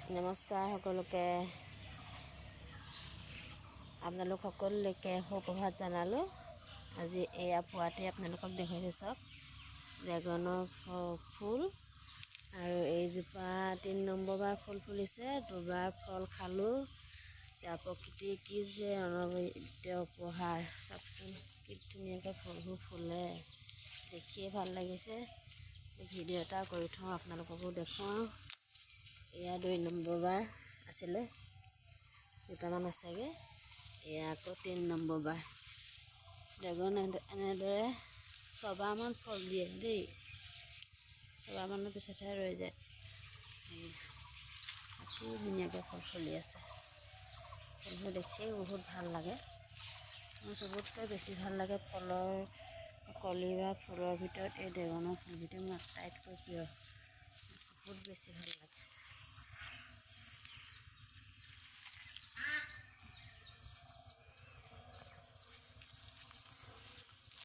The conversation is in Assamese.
নমস্কাৰ সকলোকে আপোনালোক সকলোকে সুপ্ৰভাত জনালোঁ। আজি এয়া পুৱাতে আপোনালোকক দেখাইছোঁ চাওক ড্ৰেগনৰ ফুল আৰু এইজোপা 3 নম্বৰবাৰ ফুল ফুলিছে, দুবাৰ ফল খালোঁ। ইয়াৰ প্ৰকৃতিৰ কি যে অনবদ্য উপহাৰ, চাওকচোন কি ধুনীয়াকৈ ফুলবোৰ ফুলে, দেখিয়ে ভাল লাগিছে। ভিডিঅ' এটা কৰি থওঁ আপোনালোককো দেখুৱাওঁ। এয়া 2 নম্বৰবাৰ আছিলে, দুটামান আছেগৈ। এয়া আকৌ 3 নম্বৰবাৰ। ড্ৰেগন এনেদৰে 6বাৰমান ফল দিয়ে দেই, 6বাৰমানৰ পিছতহে ৰৈ যায়। কি ধুনীয়াকৈ ফল ফুলি আছে, ফুলবোৰ দেখিয়ে বহুত ভাল লাগে। মোৰ চবতকৈ বেছি ভাল লাগে ফলৰ কলি বা ফুলৰ ভিতৰত এই ড্ৰেগনৰ ফুলকেইটা মোৰ আটাইতকৈ প্ৰিয়, বহুত বেছি ভাল লাগে।